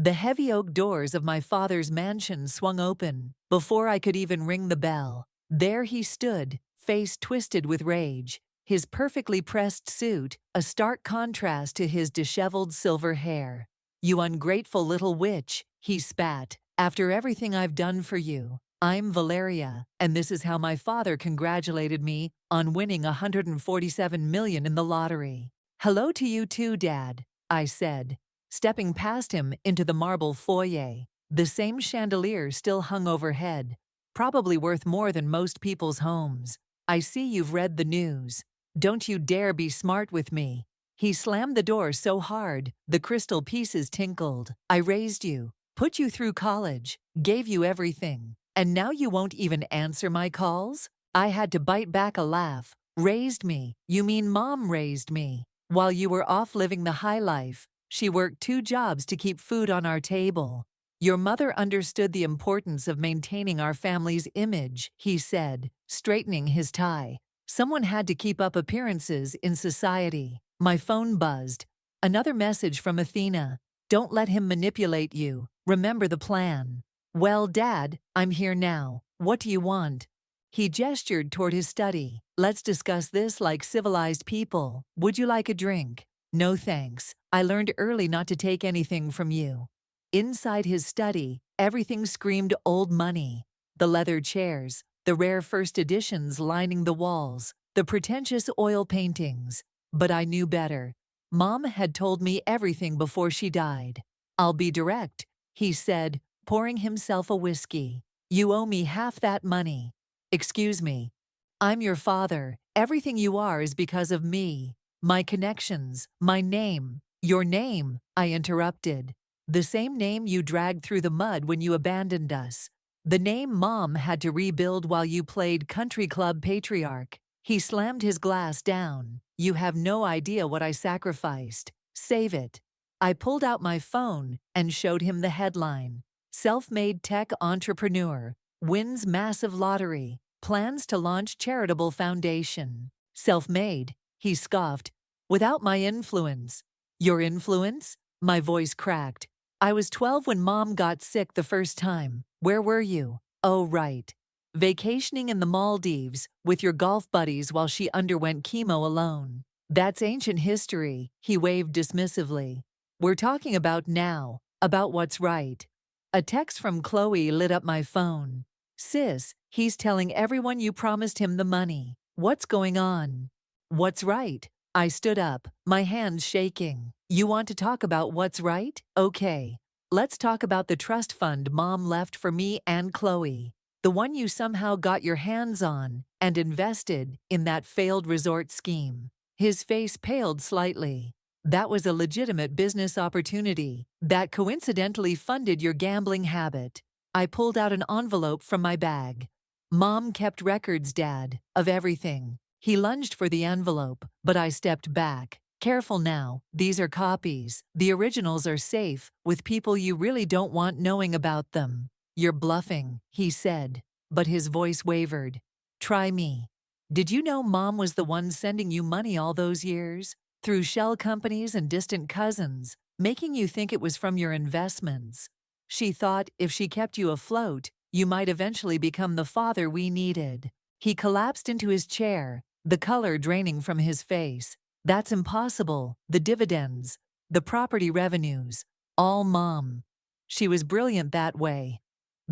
The heavy oak doors of my father's mansion swung open before I could even ring the bell. There he stood, face twisted with rage, his perfectly pressed suit a stark contrast to his disheveled silver hair. "You ungrateful little witch," he spat. "After everything I've done for you. I'm Valeria, and this is how my father congratulated me on winning 147 million in the lottery." "Hello to you too, Dad," I said, stepping past him into the marble foyer. The same chandelier still hung overhead, probably worth more than most people's homes. "I see you've read the news. Don't you dare be smart with me." He slammed the door so hard, the crystal pieces tinkled. "I raised you, put you through college, gave you everything, and now you won't even answer my calls?" I had to bite back a laugh. "Raised me? You mean Mom raised me? While you were off living the high life, she worked 2 jobs to keep food on our table. Your mother understood the importance of maintaining our family's image," he said, straightening his tie. "Someone had to keep up appearances in society." My phone buzzed. Another message from Athena. "Don't let him manipulate you. Remember the plan." "Well, Dad, I'm here now. What do you want?" He gestured toward his study. "Let's discuss this like civilized people. Would you like a drink?" "No thanks. I learned early not to take anything from you." Inside his study, everything screamed old money. The leather chairs, the rare first editions lining the walls, the pretentious oil paintings. But I knew better. Mom had told me everything before she died. "I'll be direct," he said, pouring himself a whiskey. "You owe me half that money." "Excuse me. I'm your father. Everything you are is because of me. My connections, my name." "Your name," I interrupted. "The same name you dragged through the mud when you abandoned us. The name Mom had to rebuild while you played country club patriarch." He slammed his glass down. "You have no idea what I sacrificed. Save it." I pulled out my phone and showed him the headline. "Self-made tech entrepreneur wins massive lottery, plans to launch charitable foundation." "Self-made," he scoffed. "Without my influence." "Your influence?" My voice cracked. "I was 12 when Mom got sick the first time. Where were you?" "Oh, right. Vacationing in the Maldives with your golf buddies while she underwent chemo alone." "That's ancient history," he waved dismissively. "We're talking about now, about what's right." A text from Chloe lit up my phone. "Sis, he's telling everyone you promised him the money. What's going on?" "What's right?" I stood up, my hands shaking. "You want to talk about what's right? Okay. Let's talk about the trust fund Mom left for me and Chloe. The one you somehow got your hands on and invested in that failed resort scheme." His face paled slightly. "That was a legitimate business opportunity that coincidentally funded your gambling habit." I pulled out an envelope from my bag. "Mom kept records, Dad, of everything." He lunged for the envelope, but I stepped back. "Careful now, these are copies. The originals are safe, with people you really don't want knowing about them." "You're bluffing," he said, but his voice wavered. "Try me. Did you know Mom was the one sending you money all those years? Through shell companies and distant cousins, making you think it was from your investments. She thought if she kept you afloat, you might eventually become the father we needed." He collapsed into his chair, the color draining from his face. "That's impossible. The dividends, the property revenues, all Mom. She was brilliant that way.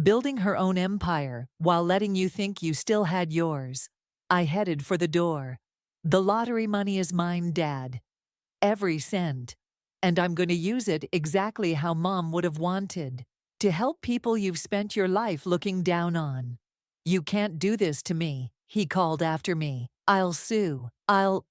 Building her own empire while letting you think you still had yours." I headed for the door. "The lottery money is mine, Dad. Every cent. And I'm going to use it exactly how Mom would have wanted. To help people you've spent your life looking down on." "You can't do this to me," he called after me. "I'll sue. I'll—"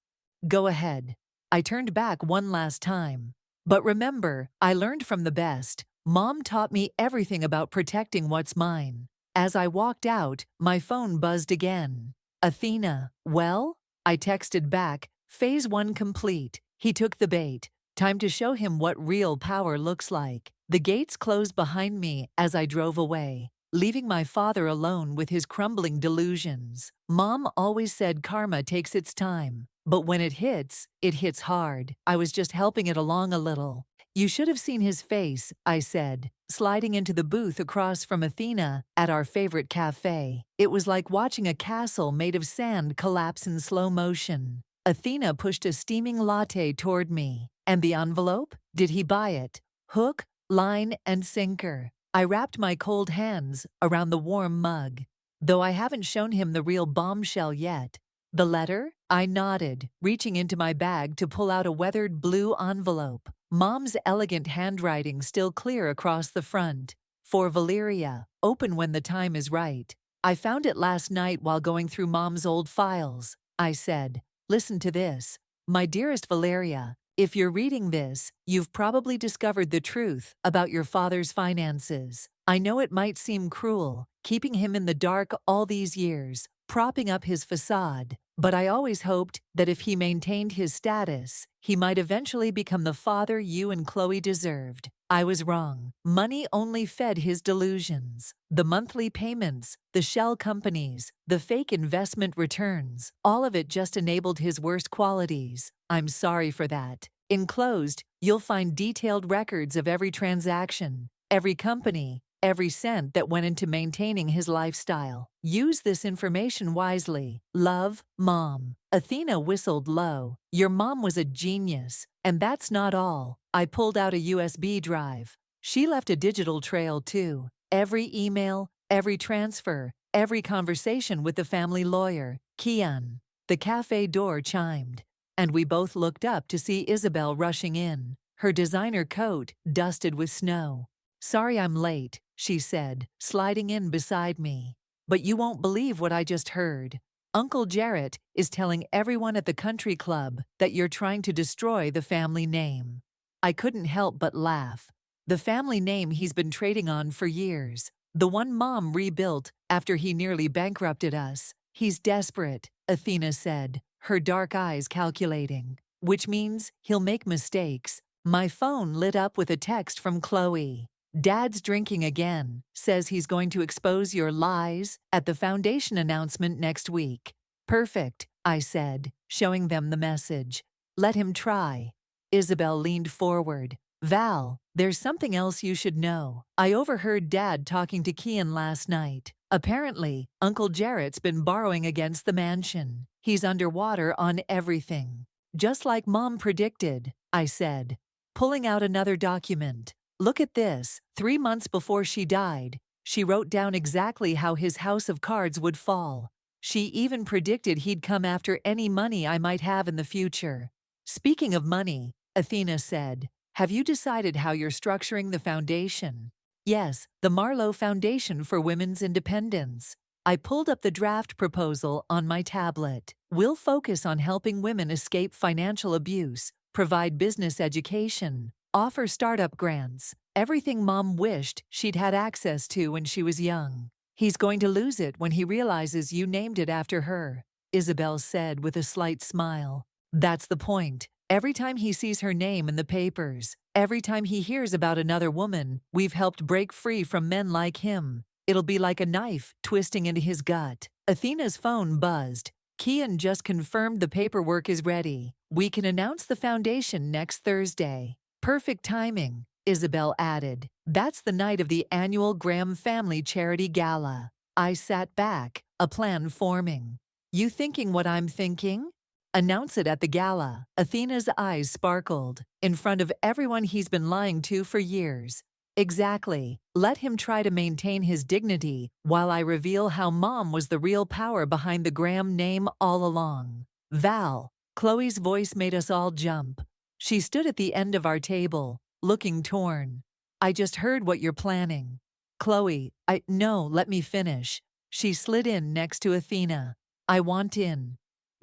"Go ahead." I turned back one last time. "But remember, I learned from the best. Mom taught me everything about protecting what's mine." As I walked out, my phone buzzed again. "Athena, well?" I texted back, "Phase 1 complete." He took the bait. Time to show him what real power looks like. The gates closed behind me as I drove away, leaving my father alone with his crumbling delusions. Mom always said karma takes its time, but when it hits hard. I was just helping it along a little. You should have seen his face, I said, sliding into the booth across from Athena at our favorite cafe. It was like watching a castle made of sand collapse in slow motion. Athena pushed a steaming latte toward me. And the envelope? Did he buy it? Hook, line, and sinker. I wrapped my cold hands around the warm mug. Though I haven't shown him the real bombshell yet. The letter? I nodded, reaching into my bag to pull out a weathered blue envelope. Mom's elegant handwriting still clear across the front. For Valeria, open when the time is right. I found it last night while going through Mom's old files. I said, listen to this. My dearest Valeria, if you're reading this, you've probably discovered the truth about your father's finances. I know it might seem cruel, keeping him in the dark all these years, propping up his facade, but I always hoped that if he maintained his status, he might eventually become the father you and Chloe deserved. I was wrong. Money only fed his delusions. The monthly payments, the shell companies, the fake investment returns, all of it just enabled his worst qualities. I'm sorry for that. Enclosed, you'll find detailed records of every transaction, every company, every cent that went into maintaining his lifestyle. Use this information wisely. Love, Mom. Athena whistled low. Your mom was a genius. And that's not all. I pulled out a USB drive. She left a digital trail too. Every email, every transfer, every conversation with the family lawyer, Kian. The cafe door chimed, and we both looked up to see Isabel rushing in, her designer coat dusted with snow. Sorry I'm late, she said, sliding in beside me. But you won't believe what I just heard. Uncle Jarrett is telling everyone at the country club that you're trying to destroy the family name. I couldn't help but laugh. The family name he's been trading on for years. The one Mom rebuilt after he nearly bankrupted us. He's desperate, Athena said, her dark eyes calculating. Which means he'll make mistakes. My phone lit up with a text from Chloe. Dad's drinking again, says he's going to expose your lies at the foundation announcement next week. Perfect, I said, showing them the message. Let him try. Isabel leaned forward. Val, there's something else you should know. I overheard Dad talking to Kian last night. Apparently, Uncle Jarrett's been borrowing against the mansion. He's underwater on everything. Just like Mom predicted, I said, pulling out another document. Look at this. 3 months before she died, she wrote down exactly how his house of cards would fall. She even predicted he'd come after any money I might have in the future. Speaking of money, Athena said, have you decided how you're structuring the foundation? Yes, the Marlowe Foundation for Women's Independence. I pulled up the draft proposal on my tablet. We'll focus on helping women escape financial abuse, provide business education, offer startup grants, everything Mom wished she'd had access to when she was young. He's going to lose it when he realizes you named it after her, Isabel said with a slight smile. That's the point. Every time he sees her name in the papers, every time he hears about another woman we've helped break free from men like him, it'll be like a knife twisting into his gut. Athena's phone buzzed. Kian just confirmed the paperwork is ready. We can announce the foundation next Thursday. Perfect timing, Isabel added. That's the night of the annual Graham Family Charity Gala. I sat back, a plan forming. You thinking what I'm thinking? Announce it at the gala. Athena's eyes sparkled. In front of everyone he's been lying to for years. Exactly. Let him try to maintain his dignity while I reveal how Mom was the real power behind the Graham name all along. Val. Chloe's voice made us all jump. She stood at the end of our table, looking torn. I just heard what you're planning. Chloe, no, let me finish. She slid in next to Athena. I want in.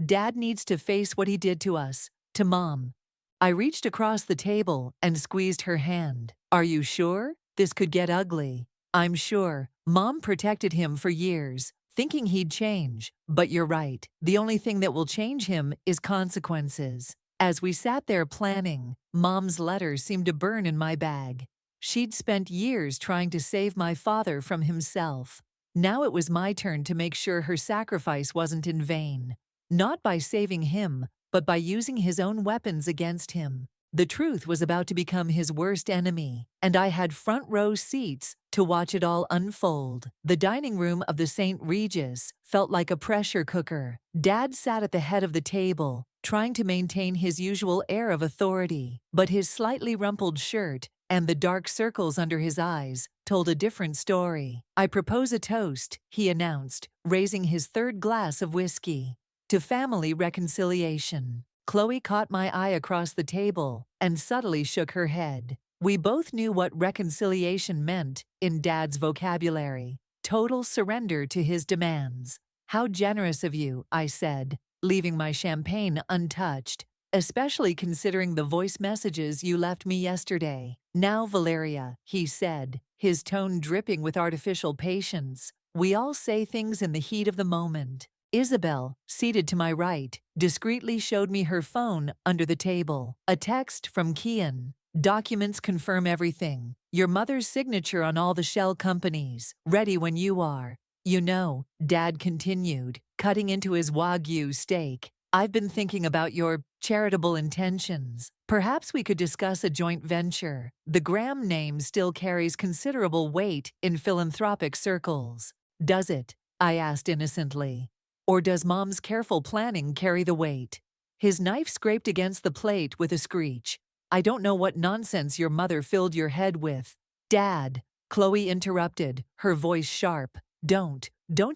Dad needs to face what he did to us, to Mom. I reached across the table and squeezed her hand. Are you sure? This could get ugly. I'm sure. Mom protected him for years, thinking he'd change. But you're right. The only thing that will change him is consequences. As we sat there planning, Mom's letter seemed to burn in my bag. She'd spent years trying to save my father from himself. Now it was my turn to make sure her sacrifice wasn't in vain. Not by saving him, but by using his own weapons against him. The truth was about to become his worst enemy, and I had front row seats to watch it all unfold. The dining room of the St. Regis felt like a pressure cooker. Dad sat at the head of the table, trying to maintain his usual air of authority, but his slightly rumpled shirt and the dark circles under his eyes told a different story. "I propose a toast," he announced, raising his third glass of whiskey. "To family reconciliation." Chloe caught my eye across the table and subtly shook her head. We both knew what reconciliation meant in Dad's vocabulary: total surrender to his demands. "How generous of you," I said, leaving my champagne untouched, "especially considering the voice messages you left me yesterday." "Now, Valeria," he said, his tone dripping with artificial patience, "we all say things in the heat of the moment." Isabel, seated to my right, discreetly showed me her phone under the table. A text from Kian. "Documents confirm everything. Your mother's signature on all the shell companies. Ready when you are." "You know," Dad continued, cutting into his Wagyu steak, "I've been thinking about your charitable intentions. Perhaps we could discuss a joint venture." The Graham name still carries considerable weight in philanthropic circles. "Does it?" I asked innocently. "Or does Mom's careful planning carry the weight?" His knife scraped against the plate with a screech. "I don't know what nonsense your mother filled your head with." "Dad," Chloe interrupted, her voice sharp. Don't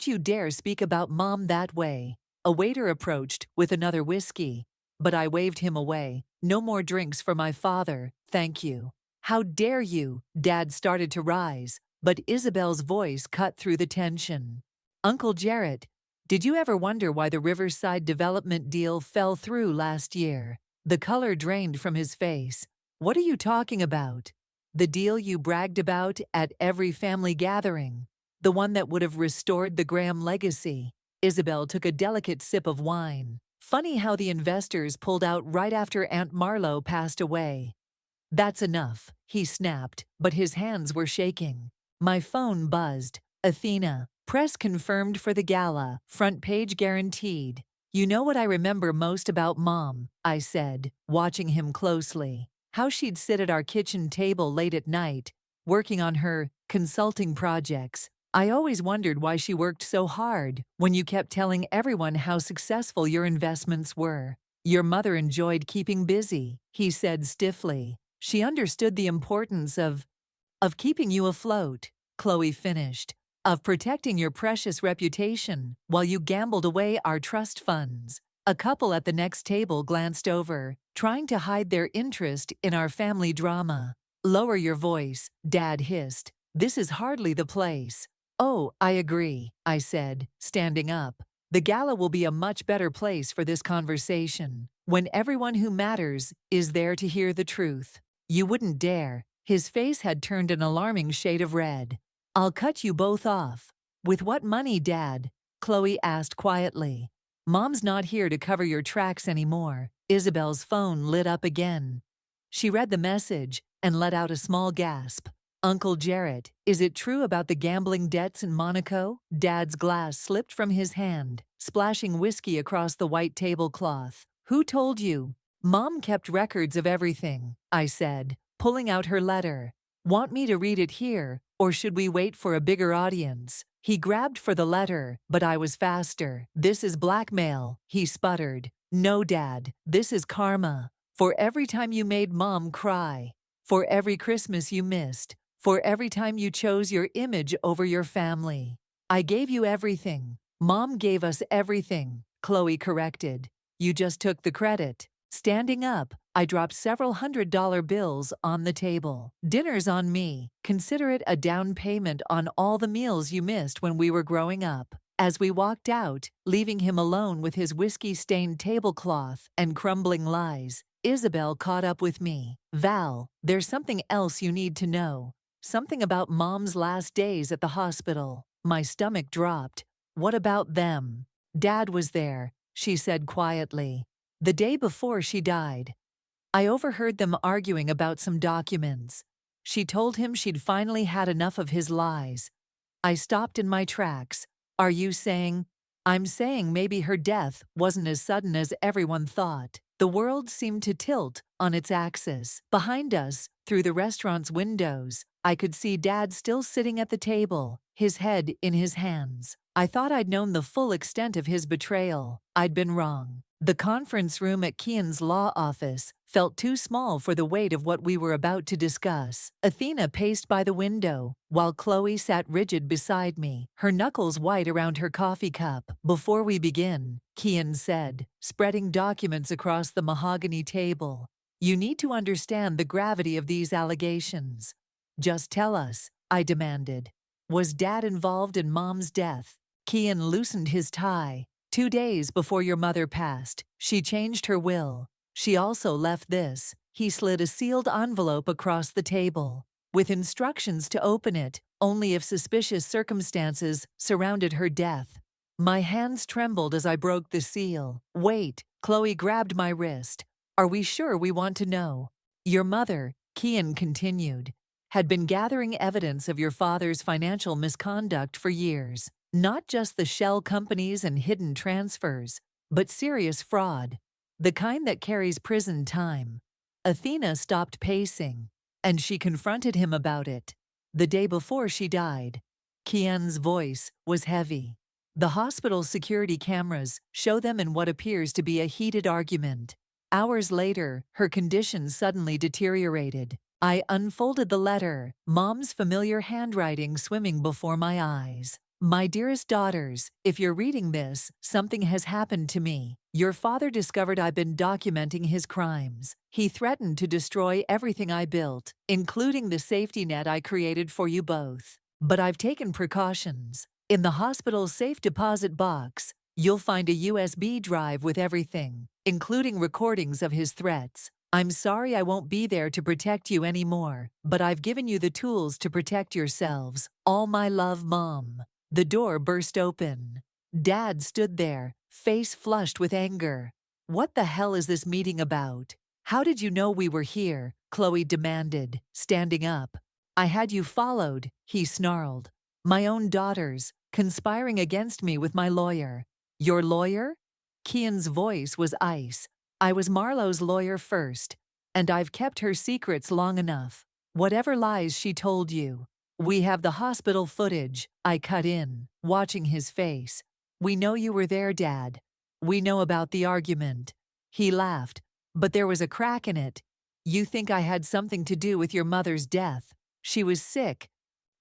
you dare speak about Mom that way." A waiter approached with another whiskey, but I waved him away. "No more drinks for my father, thank you." "How dare you?" Dad started to rise, but Isabel's voice cut through the tension. "Uncle Jarrett, did you ever wonder why the Riverside development deal fell through last year?" The color drained from his face. "What are you talking about?" "The deal you bragged about at every family gathering. The one that would have restored the Graham legacy." Isabel took a delicate sip of wine. "Funny how the investors pulled out right after Aunt Marlowe passed away." "That's enough," he snapped, but his hands were shaking. My phone buzzed. "Athena, press confirmed for the gala, front page guaranteed." "You know what I remember most about Mom," I said, watching him closely. "How she'd sit at our kitchen table late at night, working on her consulting projects. I always wondered why she worked so hard when you kept telling everyone how successful your investments were." "Your mother enjoyed keeping busy," he said stiffly. "She understood the importance of keeping you afloat," Chloe finished, "of protecting your precious reputation while you gambled away our trust funds." A couple at the next table glanced over, trying to hide their interest in our family drama. "Lower your voice," Dad hissed. "This is hardly the place." "Oh, I agree," I said, standing up. "The gala will be a much better place for this conversation, when everyone who matters is there to hear the truth." "You wouldn't dare." His face had turned an alarming shade of red. "I'll cut you both off." "With what money, Dad?" Chloe asked quietly. "Mom's not here to cover your tracks anymore." Isabel's phone lit up again. She read the message and let out a small gasp. "Uncle Jarrett, is it true about the gambling debts in Monaco?" Dad's glass slipped from his hand, splashing whiskey across the white tablecloth. "Who told you?" "Mom kept records of everything," I said, pulling out her letter. "Want me to read it here, or should we wait for a bigger audience?" He grabbed for the letter, but I was faster. "This is blackmail," he sputtered. "No, Dad, this is karma. For every time you made Mom cry, for every Christmas you missed, for every time you chose your image over your family. I gave you everything. Mom gave us everything," Chloe corrected. "You just took the credit." Standing up, I dropped several $100 bills on the table. "Dinner's on me. Consider it a down payment on all the meals you missed when we were growing up." As we walked out, leaving him alone with his whiskey-stained tablecloth and crumbling lies, Isabel caught up with me. "Val, there's something else you need to know. Something about Mom's last days at the hospital." My stomach dropped. "What about them?" "Dad was there," she said quietly. "The day before she died. I overheard them arguing about some documents. She told him she'd finally had enough of his lies." I stopped in my tracks. "Are you saying I'm saying maybe her death wasn't as sudden as everyone thought. The world seemed to tilt on its axis. Behind us, through the restaurant's windows, I could see Dad still sitting at the table, his head in his hands. I thought I'd known the full extent of his betrayal. I'd been wrong. The conference room at Kian's law office felt too small for the weight of what we were about to discuss. Athena paced by the window, while Chloe sat rigid beside me, her knuckles white around her coffee cup. "Before we begin," Kian said, spreading documents across the mahogany table, "you need to understand the gravity of these allegations." "Just tell us," I demanded. "Was Dad involved in Mom's death?" Kian loosened his tie. "2 days before your mother passed, she changed her will. She also left this." He slid a sealed envelope across the table, with instructions to open it only if suspicious circumstances surrounded her death. My hands trembled as I broke the seal. "Wait," Chloe grabbed my wrist. "Are we sure we want to know?" "Your mother," Kian continued, "had been gathering evidence of your father's financial misconduct for years. Not just the shell companies and hidden transfers, but serious fraud. The kind that carries prison time." Athena stopped pacing, and she confronted him about it. "The day before she died." Kian's voice was heavy. "The hospital security cameras show them in what appears to be a heated argument. Hours later, her condition suddenly deteriorated. I unfolded the letter, Mom's familiar handwriting swimming before my eyes. "My dearest daughters, if you're reading this, something has happened to me. Your father discovered I've been documenting his crimes. He threatened to destroy everything I built, including the safety net I created for you both. But I've taken precautions. In the hospital's safe deposit box, you'll find a USB drive with everything, including recordings of his threats. I'm sorry I won't be there to protect you anymore, but I've given you the tools to protect yourselves. All my love, Mom." The door burst open. Dad stood there, face flushed with anger. "What the hell is this meeting about? How did you know we were here?" Chloe demanded, standing up. "I had you followed," he snarled. "My own daughters, conspiring against me with my lawyer." "Your lawyer?" Kian's voice was ice. "I was Marlowe's lawyer first, and I've kept her secrets long enough. Whatever lies she told you. We have the hospital footage," I cut in, watching his face. "We know you were there, Dad. We know about the argument." He laughed, "But there was a crack in it. You think I had something to do with your mother's death. She was sick."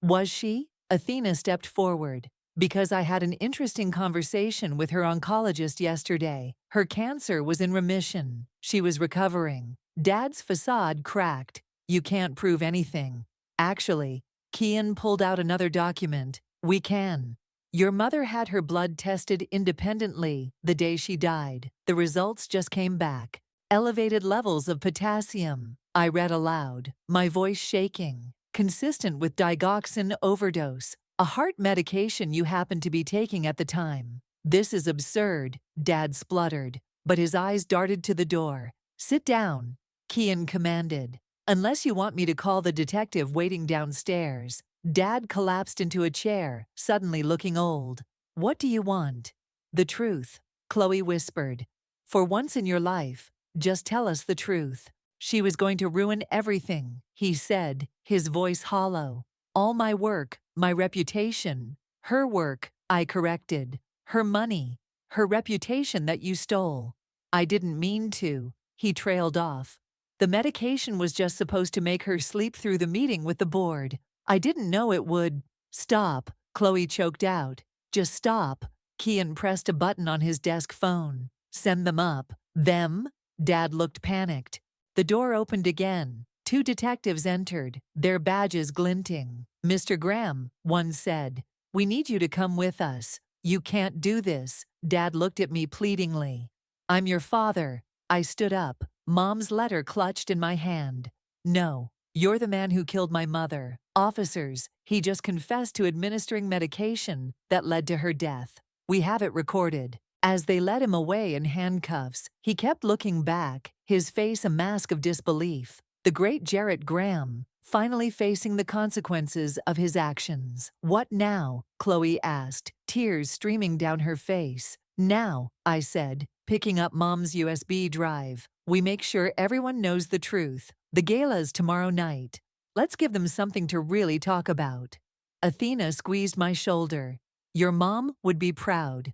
"Was she?" Athena stepped forward. "Because I had an interesting conversation with her oncologist yesterday. Her cancer was in remission. She was recovering." Dad's facade cracked. "You can't prove anything." "Actually," Kian pulled out another document. "We can. Your mother had her blood tested independently the day she died. The results just came back. Elevated levels of potassium." I read aloud, my voice shaking. "Consistent with digoxin overdose, a heart medication you happened to be taking at the time." "This is absurd," Dad spluttered, but his eyes darted to the door. "Sit down," Kian commanded. "Unless you want me to call the detective waiting downstairs." Dad collapsed into a chair, suddenly looking old. "What do you want?" "The truth," Chloe whispered. "For once in your life, just tell us the truth." "She was going to ruin everything," he said, his voice hollow. "All my work, my reputation." "Her work," I corrected. "Her money, her reputation that you stole." "I didn't mean to," he trailed off. "The medication was just supposed to make her sleep through the meeting with the board. I didn't know it would." "Stop," Chloe choked out. "Just stop." Kian pressed a button on his desk phone. "Send them up." "Them?" Dad looked panicked. The door opened again. 2 detectives entered, their badges glinting. "Mr. Graham," one said, "we need you to come with us." "You can't do this." Dad looked at me pleadingly. "I'm your father." I stood up, Mom's letter clutched in my hand. "No, you're the man who killed my mother. Officers, he just confessed to administering medication that led to her death. We have it recorded." As they led him away in handcuffs, he kept looking back, his face a mask of disbelief. "The great Jarrett Graham, finally facing the consequences of his actions. "What now?" Chloe asked, tears streaming down her face. "Now," I said, picking up Mom's USB drive, "we make sure everyone knows the truth. The gala's tomorrow night. Let's give them something to really talk about." Athena squeezed my shoulder. "Your mom would be proud."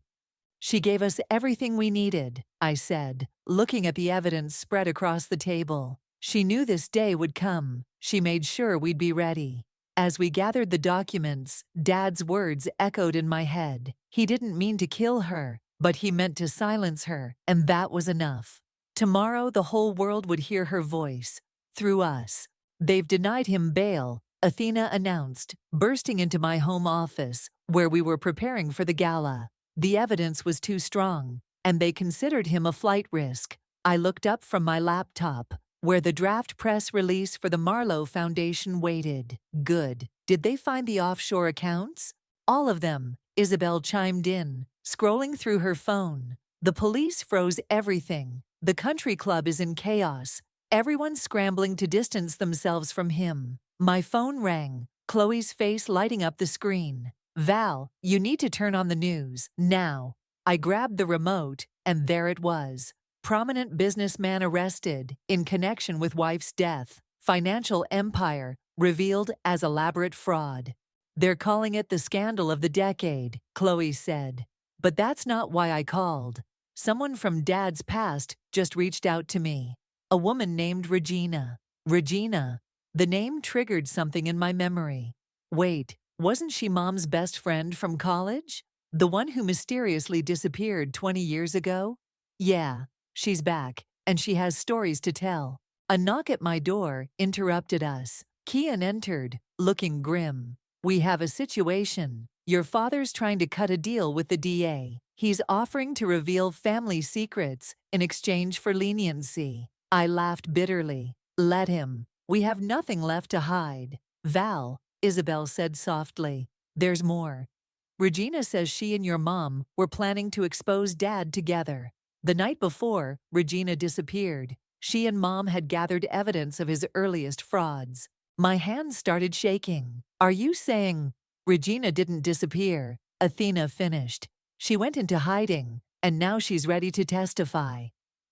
"She gave us everything we needed," I said, looking at the evidence spread across the table. "She knew this day would come. She made sure we'd be ready." As we gathered the documents, Dad's words echoed in my head. He didn't mean to kill her, but he meant to silence her, and that was enough. Tomorrow the whole world would hear her voice. Through us. "They've denied him bail," Athena announced, bursting into my home office, where we were preparing for the gala. "The evidence was too strong, and they considered him a flight risk." I looked up from my laptop, where the draft press release for the Marlowe Foundation waited. "Good. Did they find the offshore accounts?" "All of them," Isabel chimed in, scrolling through her phone. "The police froze everything. The country club is in chaos. Everyone's scrambling to distance themselves from him." My phone rang, Chloe's face lighting up the screen. "Val, you need to turn on the news, now." I grabbed the remote, and there it was. Prominent businessman arrested in connection with wife's death. Financial empire revealed as elaborate fraud. "They're calling it the scandal of the decade," Chloe said. "But that's not why I called. Someone from Dad's past just reached out to me. A woman named Regina." Regina. The name triggered something in my memory. Wait, wasn't she Mom's best friend from college? The one who mysteriously disappeared 20 years ago? Yeah, she's back, and she has stories to tell. A knock at my door interrupted us. Kian entered, looking grim. "We have a situation. Your father's trying to cut a deal with the DA. He's offering to reveal family secrets in exchange for leniency." I laughed bitterly. "Let him. We have nothing left to hide." "Val," Isabel said softly, "there's more. Regina says she and your mom were planning to expose Dad together. The night before Regina disappeared, she and Mom had gathered evidence of his earliest frauds." My hands started shaking. "Are you saying—" "Regina didn't disappear," Athena finished. "She went into hiding, and now she's ready to testify."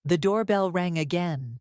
The doorbell rang again.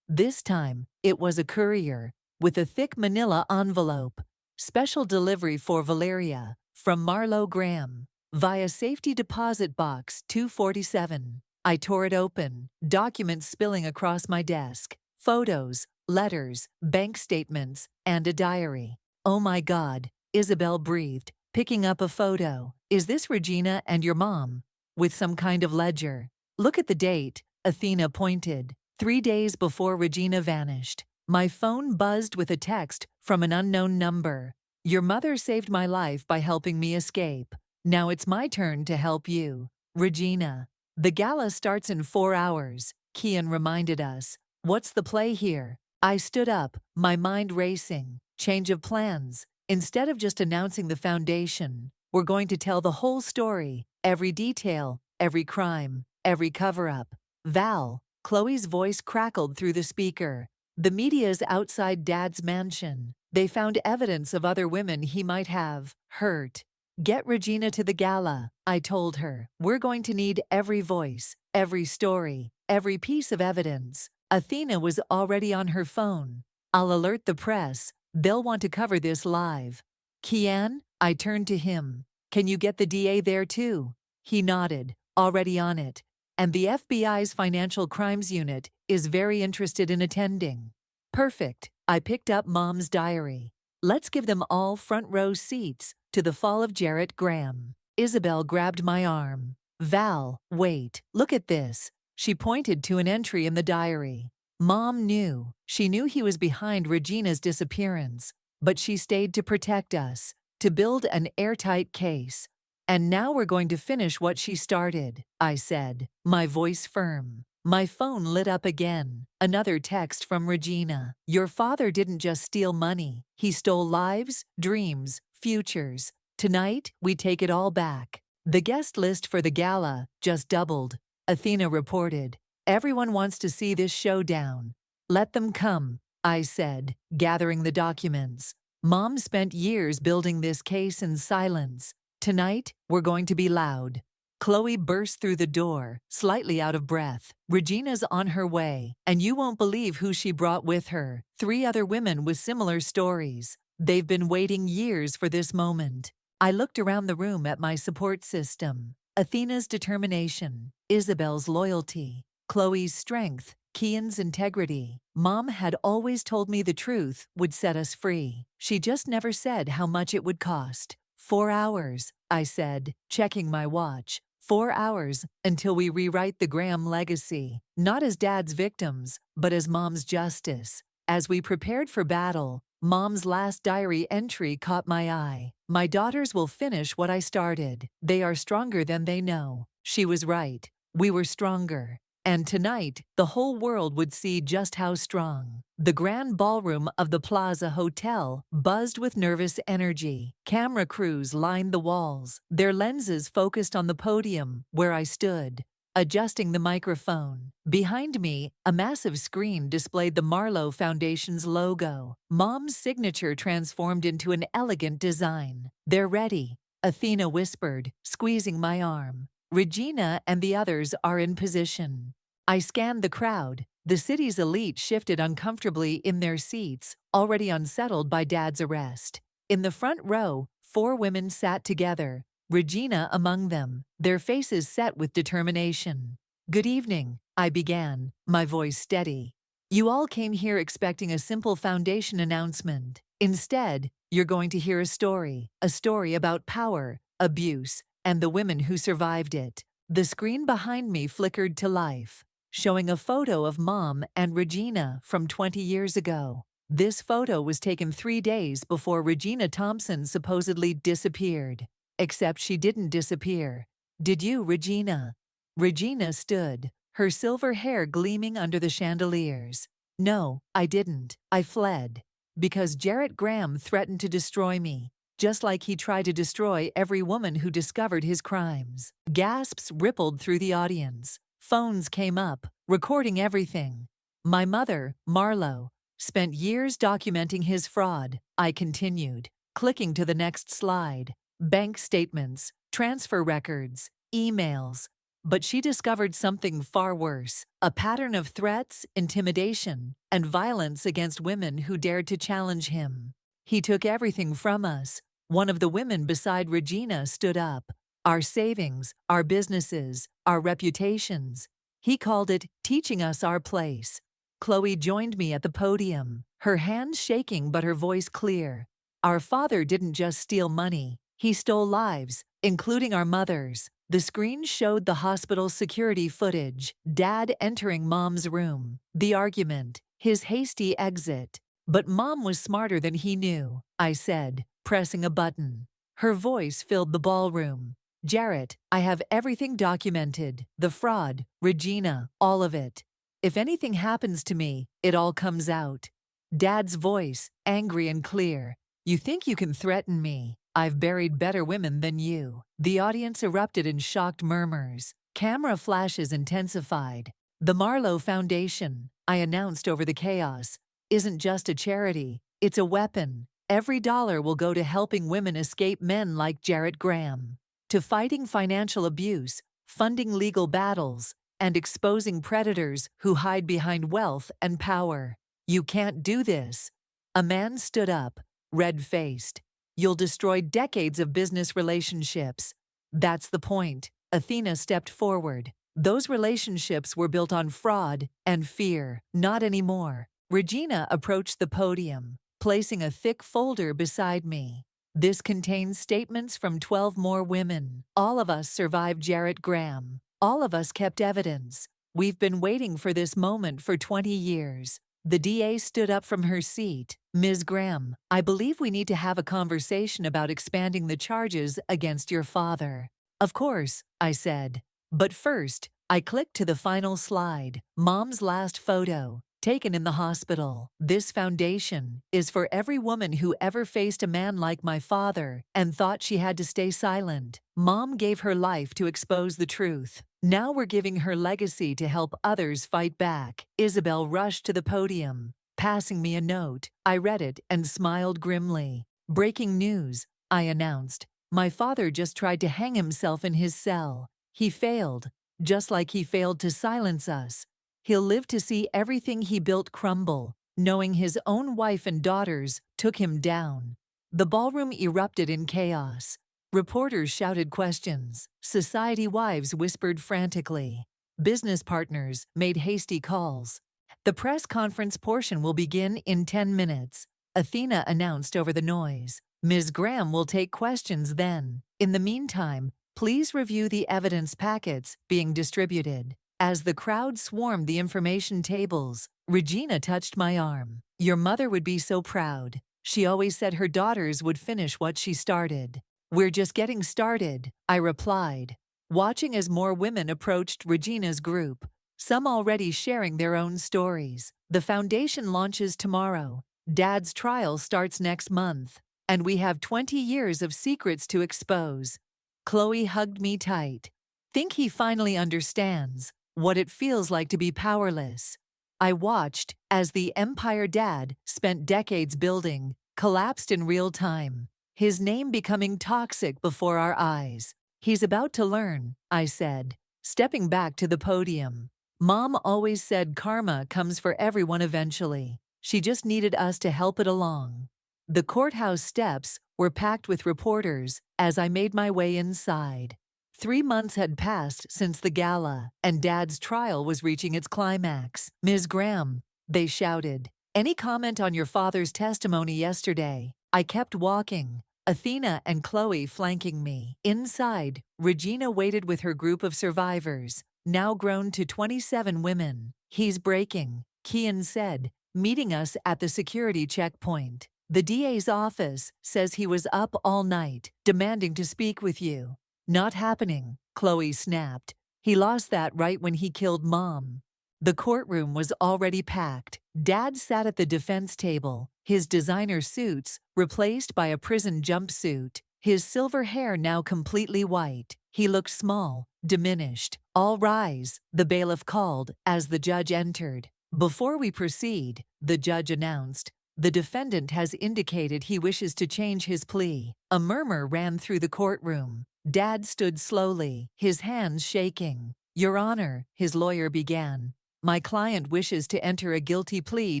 This time, it was a courier, with a thick manila envelope. "Special delivery for Valeria, from Marlowe Graham, via safety deposit box 247. I tore it open, documents spilling across my desk. Photos, letters, bank statements, and a diary. "Oh my God," Isabel breathed, picking up a photo. "Is this Regina and your mom?" With some kind of ledger. "Look at the date," Athena pointed. 3 days before Regina vanished. My phone buzzed with a text from an unknown number. "Your mother saved my life by helping me escape. Now it's my turn to help you. Regina." "The gala starts in 4 hours," Kian reminded us. "What's the play here?" I stood up, my mind racing. Change of plans. Instead of just announcing the foundation, we're going to tell the whole story, every detail, every crime, every cover-up. "Val," Chloe's voice crackled through the speaker. "The media's outside Dad's mansion. They found evidence of other women he might have hurt. Get Regina to the gala," I told her. "We're going to need every voice, every story, every piece of evidence." Athena was already on her phone. "I'll alert the press. They'll want to cover this live." "Kian?" I turned to him. "Can you get the DA there too?" He nodded. "Already on it. And the FBI's Financial Crimes Unit is very interested in attending." "Perfect." I picked up Mom's diary. "Let's give them all front row seats to the fall of Jarrett Graham." Isabel grabbed my arm. "Val, wait, look at this." She pointed to an entry in the diary. Mom knew. She knew he was behind Regina's disappearance, but she stayed to protect us, to build an airtight case. "And now we're going to finish what she started," I said, my voice firm. My phone lit up again. Another text from Regina. "Your father didn't just steal money. He stole lives, dreams, futures. Tonight, we take it all back." The guest list for the gala just doubled, Athena reported. "Everyone wants to see this showdown. Let them come." I said, gathering the documents. Mom spent years building this case in silence. Tonight, we're going to be loud. Chloe burst through the door, slightly out of breath. Regina's on her way, and you won't believe who she brought with her. 3 other women with similar stories. They've been waiting years for this moment. I looked around the room at my support system. Athena's determination, Isabel's loyalty, Chloe's strength, Kian's integrity. Mom had always told me the truth would set us free. She just never said how much it would cost. 4 hours, I said, checking my watch. 4 hours until we rewrite the Graham legacy, not as Dad's victims, but as Mom's justice. As we prepared for battle, Mom's last diary entry caught my eye. My daughters will finish what I started. They are stronger than they know. She was right. We were stronger. And tonight, the whole world would see just how strong. The grand ballroom of the Plaza Hotel buzzed with nervous energy. Camera crews lined the walls, their lenses focused on the podium where I stood, adjusting the microphone. Behind me, a massive screen displayed the Marlowe Foundation's logo. Mom's signature transformed into an elegant design. "They're ready," Athena whispered, squeezing my arm. "Regina and the others are in position." I scanned the crowd. The city's elite shifted uncomfortably in their seats, already unsettled by Dad's arrest. In the front row, 4 women sat together, Regina among them, their faces set with determination. "Good evening," I began, my voice steady. "You all came here expecting a simple foundation announcement. Instead, you're going to hear a story about power, abuse, and the women who survived it." The screen behind me flickered to life, showing a photo of Mom and Regina from 20 years ago. This photo was taken 3 days before Regina Thompson supposedly disappeared. Except she didn't disappear. "Did you, Regina?" Regina stood, her silver hair gleaming under the chandeliers. "No, I didn't. I fled. Because Jarrett Graham threatened to destroy me, just like he tried to destroy every woman who discovered his crimes." Gasps rippled through the audience. Phones came up, recording everything. "My mother, Marlowe, spent years documenting his fraud," I continued, clicking to the next slide. Bank statements, transfer records, emails. But she discovered something far worse, a pattern of threats, intimidation, and violence against women who dared to challenge him. "He took everything from us." One of the women beside Regina stood up. "Our savings, our businesses, our reputations." He called it teaching us our place. Chloe joined me at the podium, her hands shaking but her voice clear. "Our father didn't just steal money. He stole lives, including our mothers." The screen showed the hospital security footage, Dad entering Mom's room, the argument, his hasty exit. "But Mom was smarter than he knew," I said, pressing a button. Her voice filled the ballroom. "Jarrett, I have everything documented. The fraud, Regina, all of it. If anything happens to me, it all comes out." Dad's voice, angry and clear. "You think you can threaten me? I've buried better women than you." The audience erupted in shocked murmurs. Camera flashes intensified. "The Marlowe Foundation," I announced over the chaos, "isn't just a charity, it's a weapon. Every dollar will go to helping women escape men like Jarrett Graham, to fighting financial abuse, funding legal battles, and exposing predators who hide behind wealth and power." "You can't do this." A man stood up, red-faced. "You'll destroy decades of business relationships." "That's the point." Athena stepped forward. "Those relationships were built on fraud and fear. Not anymore." Regina approached the podium, placing a thick folder beside me. "This contains statements from 12 more women. All of us survived Jarrett Graham. All of us kept evidence. We've been waiting for this moment for 20 years. The DA stood up from her seat. "Ms. Graham, I believe we need to have a conversation about expanding the charges against your father." "Of course," I said. But first, I clicked to the final slide, Mom's last photo, taken in the hospital. "This foundation is for every woman who ever faced a man like my father and thought she had to stay silent. Mom gave her life to expose the truth. Now we're giving her legacy to help others fight back." Isabel rushed to the podium, passing me a note. I read it and smiled grimly. "Breaking news," I announced. "My father just tried to hang himself in his cell. He failed, just like he failed to silence us. He'll live to see everything he built crumble, knowing his own wife and daughters took him down." The ballroom erupted in chaos. Reporters shouted questions. Society wives whispered frantically. Business partners made hasty calls. "The press conference portion will begin in 10 minutes, Athena announced over the noise. "Ms. Graham will take questions then. In the meantime, please review the evidence packets being distributed." As the crowd swarmed the information tables, Regina touched my arm. "Your mother would be so proud. She always said her daughters would finish what she started." "We're just getting started," I replied, watching as more women approached Regina's group, some already sharing their own stories. "The foundation launches tomorrow. Dad's trial starts next month, and we have 20 years of secrets to expose." Chloe hugged me tight. "Think he finally understands what it feels like to be powerless." I watched as the empire Dad spent decades building collapsed in real time, his name becoming toxic before our eyes. "He's about to learn," I said, stepping back to the podium. "Mom always said karma comes for everyone eventually. She just needed us to help it along." The courthouse steps were packed with reporters as I made my way inside. 3 months had passed since the gala, and Dad's trial was reaching its climax. "Ms. Graham," they shouted, "any comment on your father's testimony yesterday?" I kept walking, Athena and Chloe flanking me. Inside, Regina waited with her group of survivors, now grown to 27 women. "He's breaking," Kian said, meeting us at the security checkpoint. "The DA's office says he was up all night, demanding to speak with you." "Not happening," Chloe snapped. "He lost that right when he killed Mom." The courtroom was already packed. Dad sat at the defense table, his designer suits replaced by a prison jumpsuit, his silver hair now completely white. He looked small, diminished. "All rise," the bailiff called as the judge entered. "Before we proceed," the judge announced, "the defendant has indicated he wishes to change his plea." A murmur ran through the courtroom. Dad stood slowly, his hands shaking. "Your Honor," his lawyer began, "my client wishes to enter a guilty plea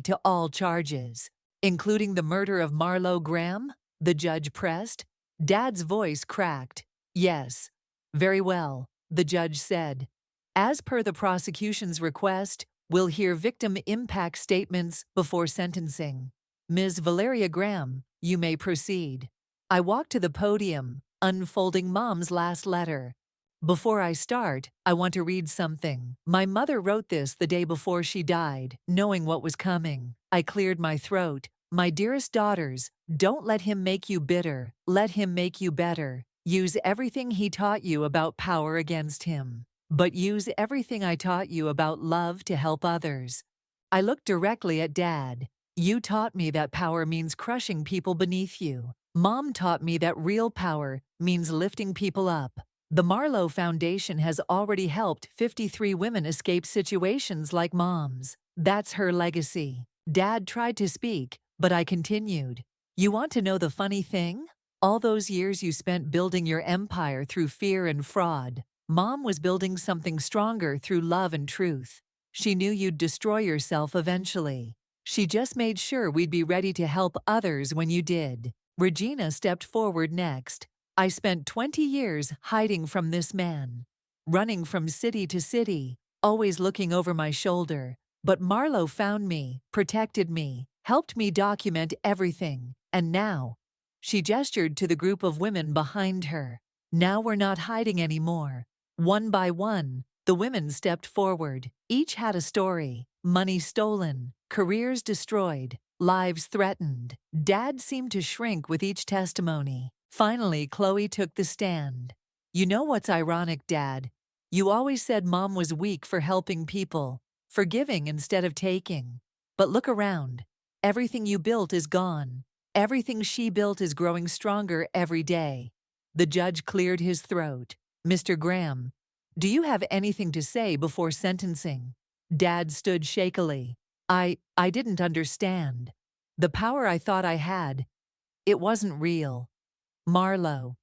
to all charges." "Including the murder of Marlo Graham?" the judge pressed. Dad's voice cracked. "Yes." "Very well," the judge said. "As per the prosecution's request, we'll hear victim impact statements before sentencing. Ms. Valeria Graham, you may proceed." I walked to the podium, unfolding Mom's last letter. "Before I start, I want to read something. My mother wrote this the day before she died, knowing what was coming." I cleared my throat. "My dearest daughters, don't let him make you bitter. Let him make you better. Use everything he taught you about power against him. But use everything I taught you about love to help others." I looked directly at Dad. "You taught me that power means crushing people beneath you. Mom taught me that real power means lifting people up. The Marlowe Foundation has already helped 53 women escape situations like Mom's. That's her legacy." Dad tried to speak, but I continued. "You want to know the funny thing? All those years you spent building your empire through fear and fraud, Mom was building something stronger through love and truth. She knew you'd destroy yourself eventually. She just made sure we'd be ready to help others when you did." Regina stepped forward next. "I spent 20 years hiding from this man, running from city to city, always looking over my shoulder. But Marlo found me, protected me, helped me document everything. And now," she gestured to the group of women behind her, "now we're not hiding anymore." One by one, the women stepped forward. Each had a story: money stolen, careers destroyed, lives threatened. Dad seemed to shrink with each testimony. Finally, Chloe took the stand. "You know what's ironic, Dad? You always said Mom was weak for helping people, for giving instead of taking. But look around. Everything you built is gone. Everything she built is growing stronger every day." The judge cleared his throat. "Mr. Graham, do you have anything to say before sentencing?" Dad stood shakily. I didn't understand. The power I thought I had, it wasn't real. Marlo.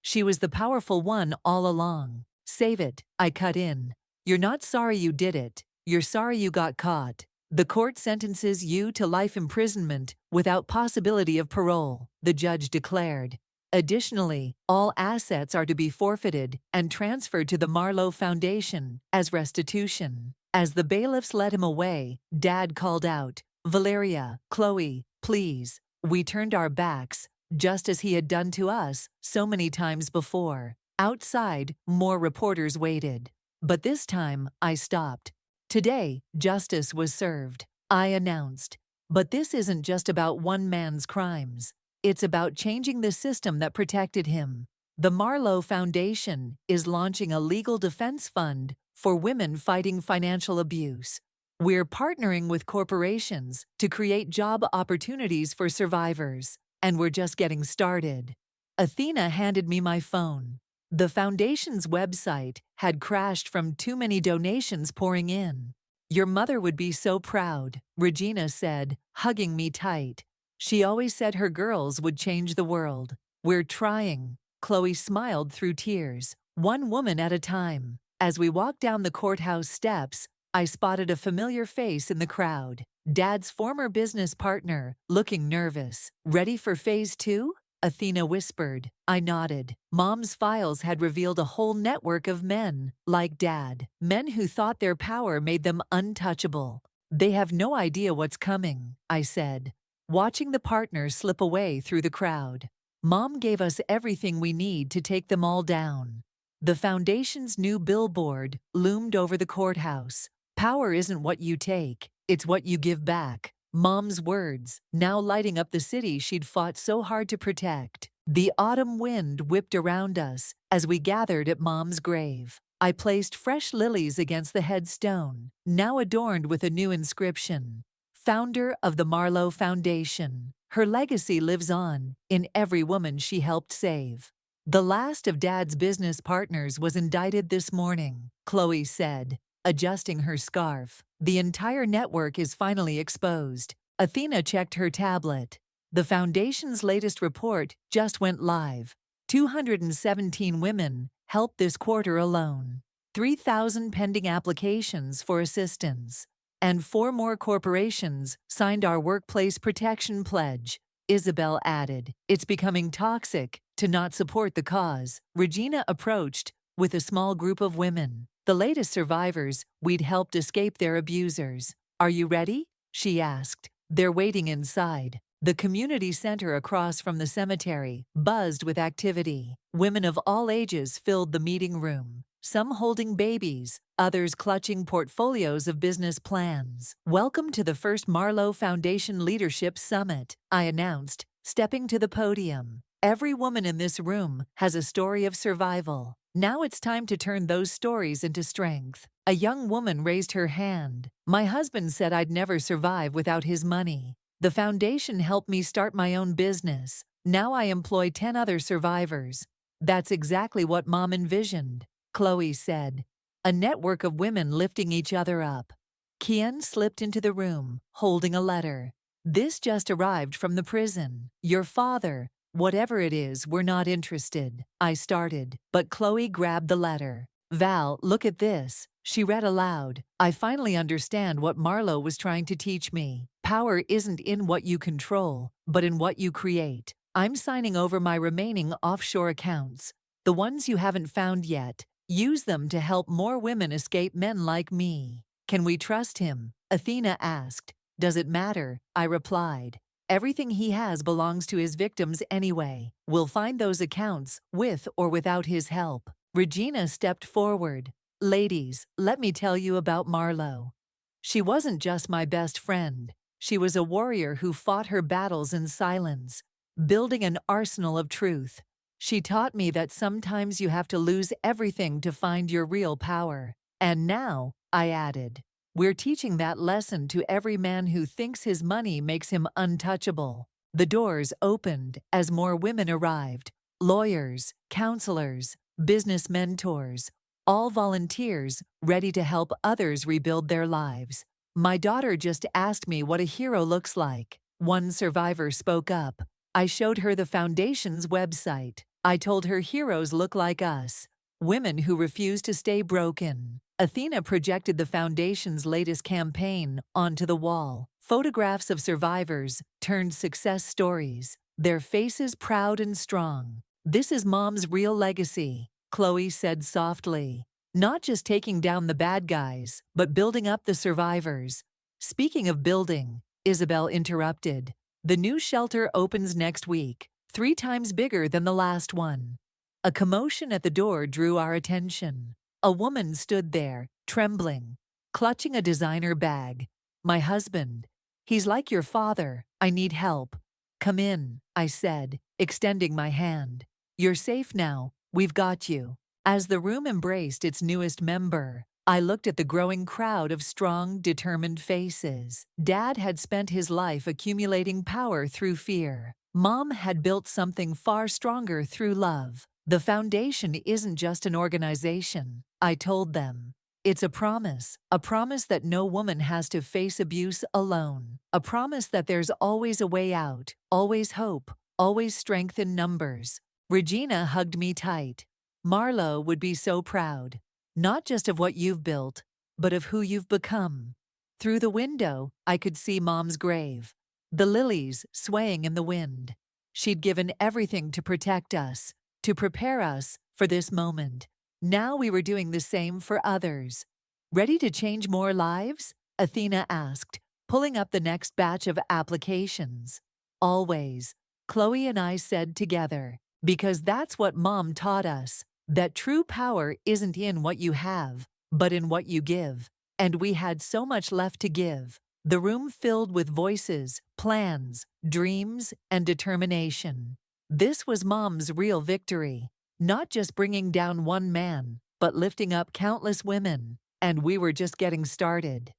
She was the powerful one all along. Save it, I cut in. You're not sorry you did it. You're sorry you got caught. The court sentences you to life imprisonment without possibility of parole, the judge declared. Additionally, all assets are to be forfeited and transferred to the Marlowe Foundation as restitution. As the bailiffs led him away, Dad called out, "Valeria, Chloe, please." We turned our backs, just as he had done to us so many times before. Outside, more reporters waited. But this time, I stopped. Today, justice was served, I announced. But this isn't just about one man's crimes. It's about changing the system that protected him. The Marlowe Foundation is launching a legal defense fund for women fighting financial abuse. We're partnering with corporations to create job opportunities for survivors, and we're just getting started. Athena handed me my phone. The foundation's website had crashed from too many donations pouring in. "Your mother would be so proud," Regina said, hugging me tight. "She always said her girls would change the world." "We're trying." Chloe smiled through tears, one woman at a time. As we walked down the courthouse steps, I spotted a familiar face in the crowd. Dad's former business partner, looking nervous. "Ready for phase 2? Athena whispered. I nodded. Mom's files had revealed a whole network of men, like Dad. Men who thought their power made them untouchable. "They have no idea what's coming," I said, watching the partners slip away through the crowd. "Mom gave us everything we need to take them all down." The foundation's new billboard loomed over the courthouse. "Power isn't what you take, it's what you give back." Mom's words, now lighting up the city she'd fought so hard to protect. The autumn wind whipped around us as we gathered at Mom's grave. I placed fresh lilies against the headstone, now adorned with a new inscription. "Founder of the Marlowe Foundation." Her legacy lives on in every woman she helped save. "The last of Dad's business partners was indicted this morning," Chloe said, adjusting her scarf. "The entire network is finally exposed." Athena checked her tablet. The foundation's latest report just went live. 217 women helped this quarter alone. 3,000 pending applications for assistance. And 4 more corporations signed our workplace protection pledge. Isabel added, "It's becoming toxic to not support the cause." Regina approached with a small group of women, the latest survivors we'd helped escape their abusers. "Are you ready?" she asked. "They're waiting inside." The community center across from the cemetery buzzed with activity. Women of all ages filled the meeting room, some holding babies, others clutching portfolios of business plans. "Welcome to the first Marlowe Foundation Leadership Summit," I announced, stepping to the podium. "Every woman in this room has a story of survival. Now it's time to turn those stories into strength." A young woman raised her hand. "My husband said I'd never survive without his money. The foundation helped me start my own business. Now I employ 10 other survivors." "That's exactly what Mom envisioned," Chloe said. "A network of women lifting each other up." Kian slipped into the room, holding a letter. "This just arrived from the prison. Your father, whatever it is, we're not interested," I started, but Chloe grabbed the letter. "Val, look at this," she read aloud. "I finally understand what Marlowe was trying to teach me. Power isn't in what you control, but in what you create. I'm signing over my remaining offshore accounts, the ones you haven't found yet. Use them to help more women escape men like me." "Can we trust him?" Athena asked. "Does it matter?" I replied. "Everything he has belongs to his victims anyway. We'll find those accounts, with or without his help." Regina stepped forward. "Ladies, let me tell you about Marlowe. She wasn't just my best friend. She was a warrior who fought her battles in silence, building an arsenal of truth. She taught me that sometimes you have to lose everything to find your real power. And now," I added, "we're teaching that lesson to every man who thinks his money makes him untouchable." The doors opened as more women arrived. Lawyers, counselors, business mentors, all volunteers ready to help others rebuild their lives. My daughter just asked me what a hero looks like. One survivor spoke up. I showed her the Foundation's website. I told her heroes look like us, women who refuse to stay broken. Athena projected the Foundation's latest campaign onto the wall. Photographs of survivors turned success stories, their faces proud and strong. This is Mom's real legacy, Chloe said softly. Not just taking down the bad guys, but building up the survivors. Speaking of building, Isabel interrupted. The new shelter opens next week, 3 times bigger than the last one. A commotion at the door drew our attention. A woman stood there, trembling, clutching a designer bag. My husband. He's like your father. I need help. Come in, I said, extending my hand. You're safe now. We've got you. As the room embraced its newest member, I looked at the growing crowd of strong, determined faces. Dad had spent his life accumulating power through fear. Mom had built something far stronger through love. The Foundation isn't just an organization, I told them. It's a promise that no woman has to face abuse alone, a promise that there's always a way out, always hope, always strength in numbers. Regina hugged me tight. Marlo would be so proud, not just of what you've built, but of who you've become. Through the window, I could see Mom's grave, the lilies swaying in the wind. She'd given everything to protect us, to prepare us for this moment. Now we were doing the same for others. Ready to change more lives? Athena asked, pulling up the next batch of applications. Always, Chloe and I said together, because that's what Mom taught us. That true power isn't in what you have, but in what you give. And we had so much left to give. The room filled with voices, plans, dreams, and determination. This was Mom's real victory. Not just bringing down one man, but lifting up countless women. And we were just getting started.